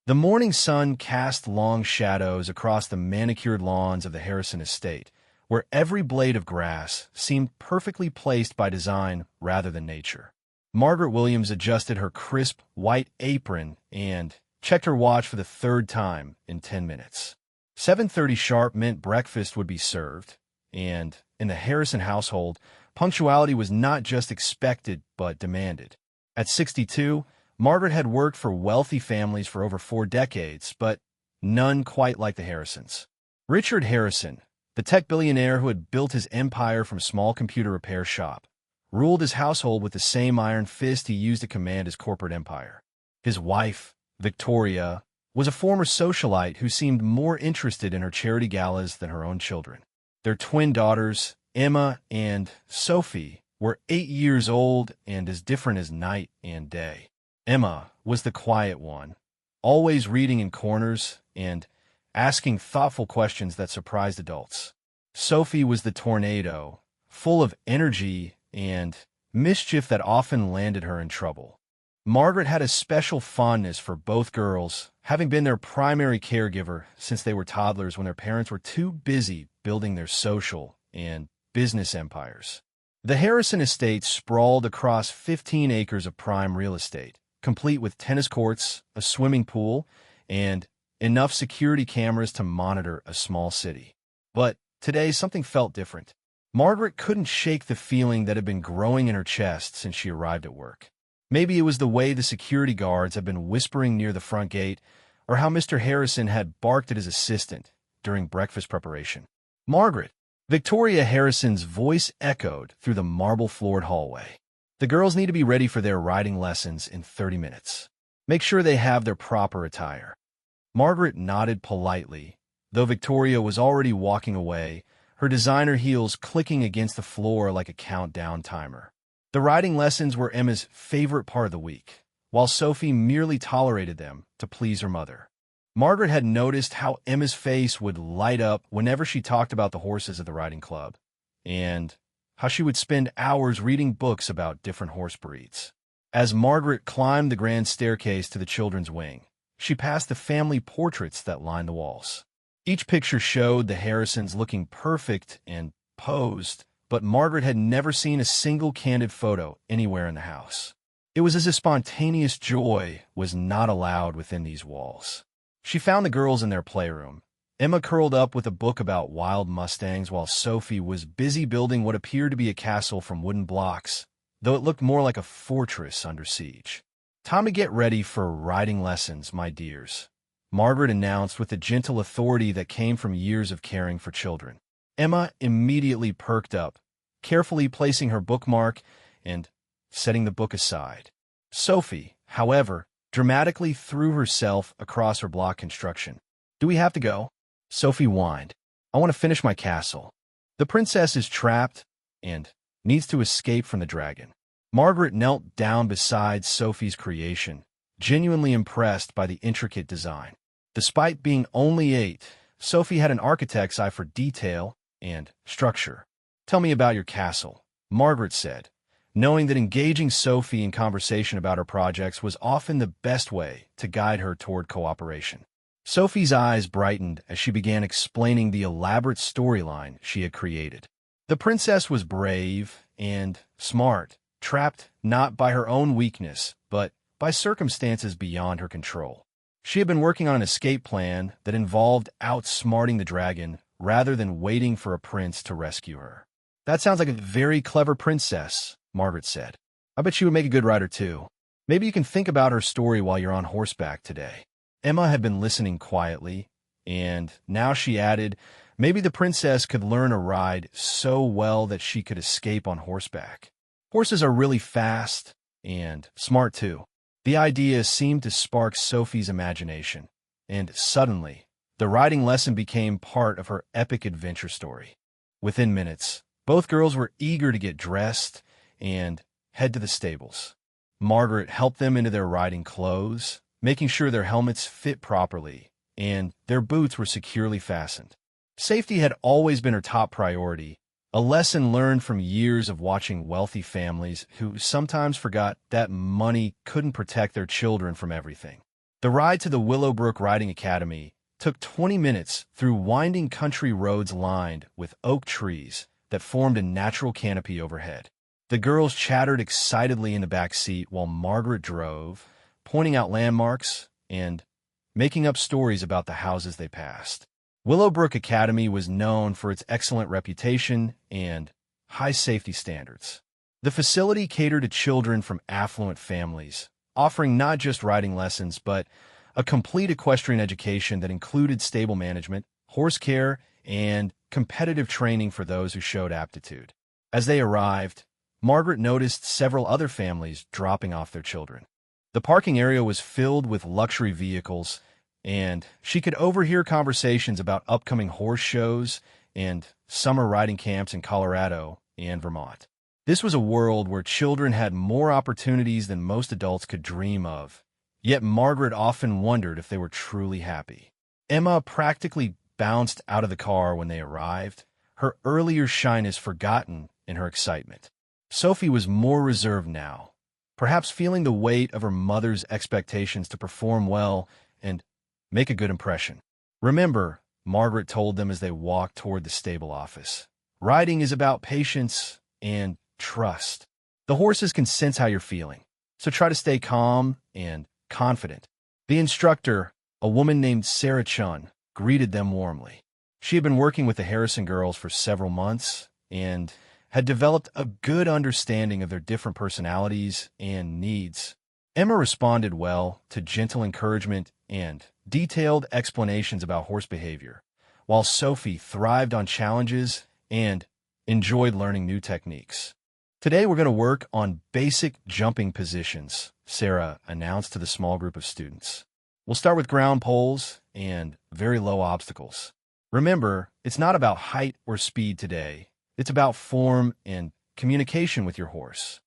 The morning sun cast long shadows across the manicured lawns of the Harrison estate, where every blade of grass seemed perfectly placed by design rather than nature. Margaret Williams adjusted her crisp white apron and checked her watch for the third time in 10 minutes. 7:30 sharp meant breakfast would be served, and in the Harrison household, punctuality was not just expected but demanded. At 62, Margaret had worked for wealthy families for over 4 decades, but none quite like the Harrisons. Richard Harrison, the tech billionaire who had built his empire from a small computer repair shop, ruled his household with the same iron fist he used to command his corporate empire. His wife, Victoria, was a former socialite who seemed more interested in her charity galas than her own children. Their twin daughters, Emma and Sophie, were 8 years old and as different as night and day. Emma was the quiet one, always reading in corners and asking thoughtful questions that surprised adults. Sophie was the tornado, full of energy and mischief that often landed her in trouble. Margaret had a special fondness for both girls, having been their primary caregiver since they were toddlers when their parents were too busy building their social and business empires. The Harrison estate sprawled across 15 acres of prime real estate, complete with tennis courts, a swimming pool, and enough security cameras to monitor a small city. But today, something felt different. Margaret couldn't shake the feeling that had been growing in her chest since she arrived at work. Maybe it was the way the security guards had been whispering near the front gate, or how Mr. Harrison had barked at his assistant during breakfast preparation. Margaret, Victoria Harrison's voice echoed through the marble-floored hallway. The girls need to be ready for their riding lessons in 30 minutes. Make sure they have their proper attire. Margaret nodded politely, though Victoria was already walking away, her designer heels clicking against the floor like a countdown timer. The riding lessons were Emma's favorite part of the week, while Sophie merely tolerated them to please her mother. Margaret had noticed how Emma's face would light up whenever she talked about the horses at the riding club, and how she would spend hours reading books about different horse breeds. As Margaret climbed the grand staircase to the children's wing, she passed the family portraits that lined the walls. Each picture showed the Harrisons looking perfect and posed, but Margaret had never seen a single candid photo anywhere in the house. It was as if spontaneous joy was not allowed within these walls. She found the girls in their playroom, Emma curled up with a book about wild mustangs while Sophie was busy building what appeared to be a castle from wooden blocks, though it looked more like a fortress under siege. "Time to get ready for riding lessons, my dears," Margaret announced with the gentle authority that came from years of caring for children. Emma immediately perked up, carefully placing her bookmark and setting the book aside. Sophie, however, dramatically threw herself across her block construction. "Do we have to go?" Sophie whined. "I want to finish my castle. The princess is trapped and needs to escape from the dragon." Margaret knelt down beside Sophie's creation, genuinely impressed by the intricate design. Despite being only 8, Sophie had an architect's eye for detail and structure. "Tell me about your castle," Margaret said, knowing that engaging Sophie in conversation about her projects was often the best way to guide her toward cooperation. Sophie's eyes brightened as she began explaining the elaborate storyline she had created. The princess was brave and smart, trapped not by her own weakness, but by circumstances beyond her control. She had been working on an escape plan that involved outsmarting the dragon rather than waiting for a prince to rescue her. "That sounds like a very clever princess," Margaret said. "I bet she would make a good rider too. Maybe you can think about her story while you're on horseback today." Emma had been listening quietly, and now she added, "Maybe the princess could learn a ride so well that she could escape on horseback. Horses are really fast and smart too." The idea seemed to spark Sophie's imagination, and suddenly, the riding lesson became part of her epic adventure story. Within minutes, both girls were eager to get dressed and head to the stables. Margaret helped them into their riding clothes, making sure their helmets fit properly and their boots were securely fastened. Safety had always been her top priority, a lesson learned from years of watching wealthy families who sometimes forgot that money couldn't protect their children from everything. The ride to the Willowbrook Riding Academy took 20 minutes through winding country roads lined with oak trees that formed a natural canopy overhead. The girls chattered excitedly in the back seat while Margaret drove, pointing out landmarks and making up stories about the houses they passed. Willowbrook Academy was known for its excellent reputation and high safety standards. The facility catered to children from affluent families, offering not just riding lessons, but a complete equestrian education that included stable management, horse care, and competitive training for those who showed aptitude. As they arrived, Margaret noticed several other families dropping off their children. The parking area was filled with luxury vehicles, and she could overhear conversations about upcoming horse shows and summer riding camps in Colorado and Vermont. This was a world where children had more opportunities than most adults could dream of, yet Margaret often wondered if they were truly happy. Emma practically bounced out of the car when they arrived, her earlier shyness forgotten in her excitement. Sophie was more reserved now, perhaps feeling the weight of her mother's expectations to perform well and make a good impression. Remember, Margaret told them as they walked toward the stable office, riding is about patience and trust. The horses can sense how you're feeling, so try to stay calm and confident. The instructor, a woman named Sarah Chun, greeted them warmly. She had been working with the Harrison girls for several months and had developed a good understanding of their different personalities and needs. Emma responded well to gentle encouragement and detailed explanations about horse behavior, while Sophie thrived on challenges and enjoyed learning new techniques. Today we're going to work on basic jumping positions, Sarah announced to the small group of students. We'll start with ground poles and very low obstacles. Remember, it's not about height or speed today. It's about form and communication with your horse.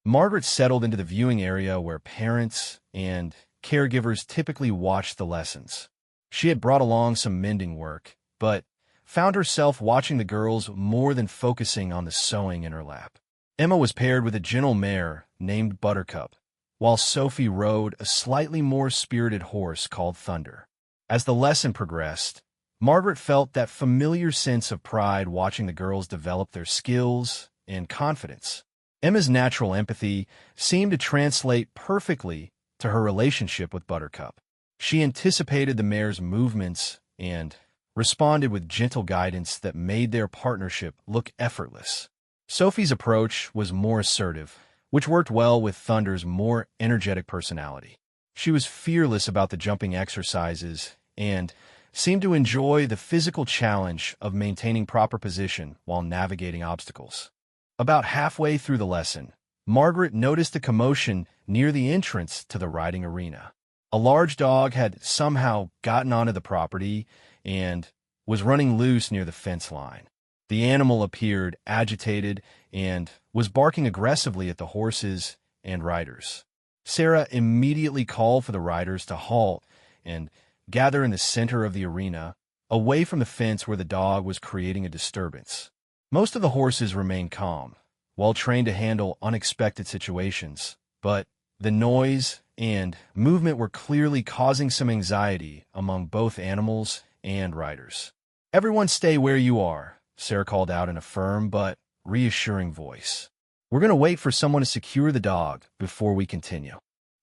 Margaret settled into the viewing area where parents and caregivers typically watched the lessons. She had brought along some mending work, but found herself watching the girls more than focusing on the sewing in her lap. Emma was paired with a gentle mare named Buttercup, while Sophie rode a slightly more spirited horse called Thunder. As the lesson progressed, Margaret felt that familiar sense of pride watching the girls develop their skills and confidence. Emma's natural empathy seemed to translate perfectly to her relationship with Buttercup. She anticipated the mare's movements and responded with gentle guidance that made their partnership look effortless. Sophie's approach was more assertive, which worked well with Thunder's more energetic personality. She was fearless about the jumping exercises and seemed to enjoy the physical challenge of maintaining proper position while navigating obstacles. About halfway through the lesson, Margaret noticed a commotion near the entrance to the riding arena. A large dog had somehow gotten onto the property and was running loose near the fence line. The animal appeared agitated and was barking aggressively at the horses and riders. Sarah immediately called for the riders to halt and gather in the center of the arena, away from the fence where the dog was creating a disturbance. Most of the horses remained calm, well trained to handle unexpected situations, but the noise and movement were clearly causing some anxiety among both animals and riders. "Everyone stay where you are," Sarah called out in a firm but reassuring voice. "We're going to wait for someone to secure the dog before we continue."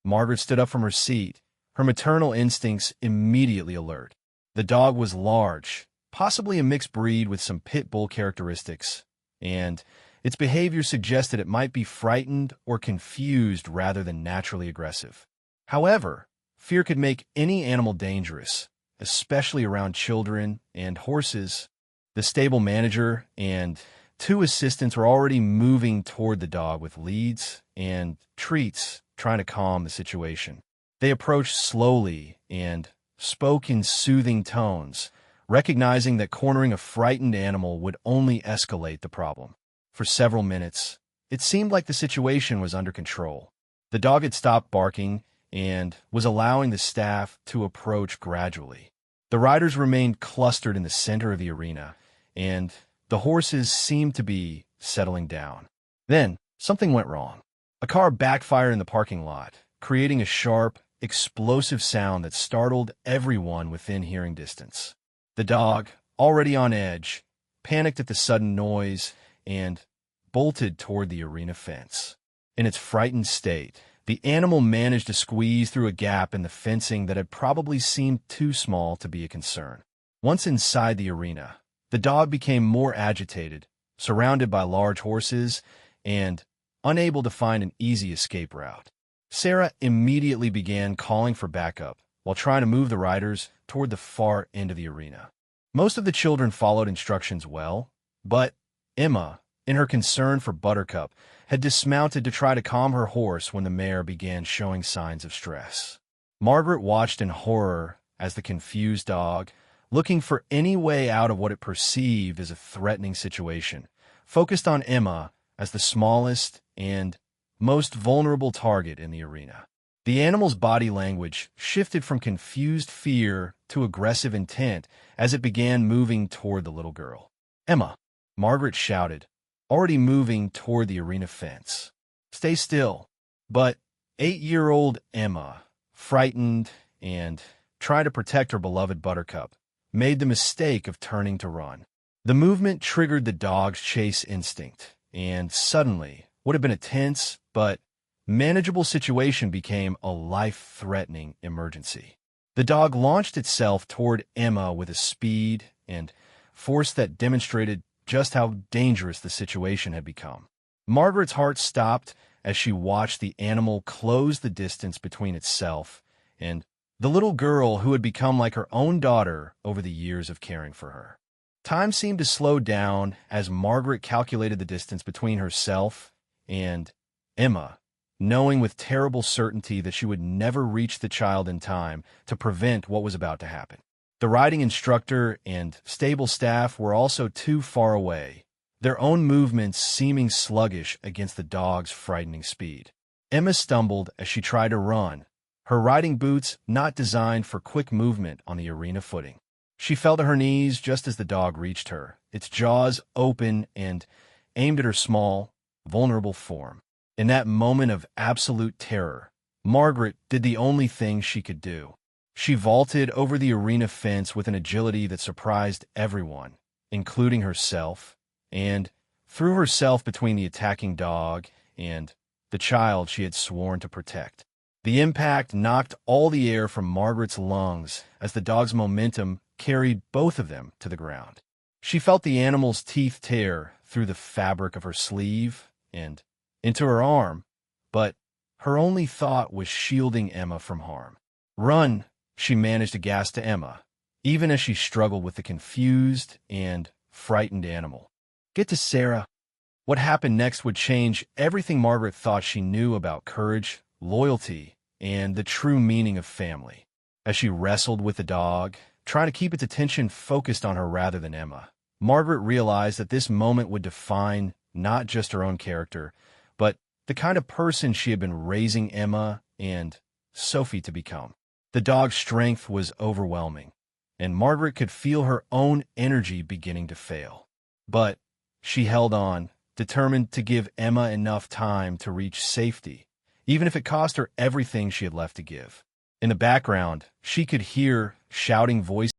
Margaret stood up from her seat, her maternal instincts immediately alert. The dog was large, possibly a mixed breed with some pit bull characteristics, and its behavior suggested it might be frightened or confused rather than naturally aggressive. However, fear could make any animal dangerous, especially around children and horses. The stable manager and two assistants were already moving toward the dog with leads and treats, trying to calm the situation. They approached slowly and spoke in soothing tones, recognizing that cornering a frightened animal would only escalate the problem. For several minutes, it seemed like the situation was under control. The dog had stopped barking and was allowing the staff to approach gradually. The riders remained clustered in the center of the arena, and the horses seemed to be settling down. Then, something went wrong. A car backfired in the parking lot, creating a sharp, explosive sound that startled everyone within hearing distance. The dog, already on edge, panicked at the sudden noise and bolted toward the arena fence. In its frightened state, the animal managed to squeeze through a gap in the fencing that had probably seemed too small to be a concern. Once inside the arena, the dog became more agitated, surrounded by large horses, and unable to find an easy escape route. Sarah immediately began calling for backup while trying to move the riders toward the far end of the arena. Most of the children followed instructions well, but Emma, in her concern for Buttercup, had dismounted to try to calm her horse when the mare began showing signs of stress. Margaret watched in horror as the confused dog, looking for any way out of what it perceived as a threatening situation, focused on Emma as the smallest and most vulnerable target in the arena. The animal's body language shifted from confused fear to aggressive intent as it began moving toward the little girl. "Emma," Margaret shouted, already moving toward the arena fence. "Stay still." But 8-year-old Emma, frightened and trying to protect her beloved Buttercup, made the mistake of turning to run. The movement triggered the dog's chase instinct, and suddenly, what had been a tense but manageable situation became a life-threatening emergency. The dog launched itself toward Emma with a speed and force that demonstrated just how dangerous the situation had become. Margaret's heart stopped as she watched the animal close the distance between itself and the little girl who had become like her own daughter over the years of caring for her. Time seemed to slow down as Margaret calculated the distance between herself and Emma, knowing with terrible certainty that she would never reach the child in time to prevent what was about to happen. The riding instructor and stable staff were also too far away, their own movements seeming sluggish against the dog's frightening speed. Emma stumbled as she tried to run, her riding boots not designed for quick movement on the arena footing. She fell to her knees just as the dog reached her, its jaws open and aimed at her small, vulnerable form. In that moment of absolute terror, Margaret did the only thing she could do. She vaulted over the arena fence with an agility that surprised everyone, including herself, and threw herself between the attacking dog and the child she had sworn to protect. The impact knocked all the air from Margaret's lungs as the dog's momentum carried both of them to the ground. She felt the animal's teeth tear through the fabric of her sleeve and into her arm, but her only thought was shielding Emma from harm. "Run," she managed to gasp to Emma, even as she struggled with the confused and frightened animal. "Get to Sarah." What happened next would change everything Margaret thought she knew about courage, loyalty, and the true meaning of family. As she wrestled with the dog, trying to keep its attention focused on her rather than Emma, Margaret realized that this moment would define not just her own character, but the kind of person she had been raising Emma and Sophie to become. The dog's strength was overwhelming, and Margaret could feel her own energy beginning to fail. But she held on, determined to give Emma enough time to reach safety, even if it cost her everything she had left to give. In the background, she could hear shouting voices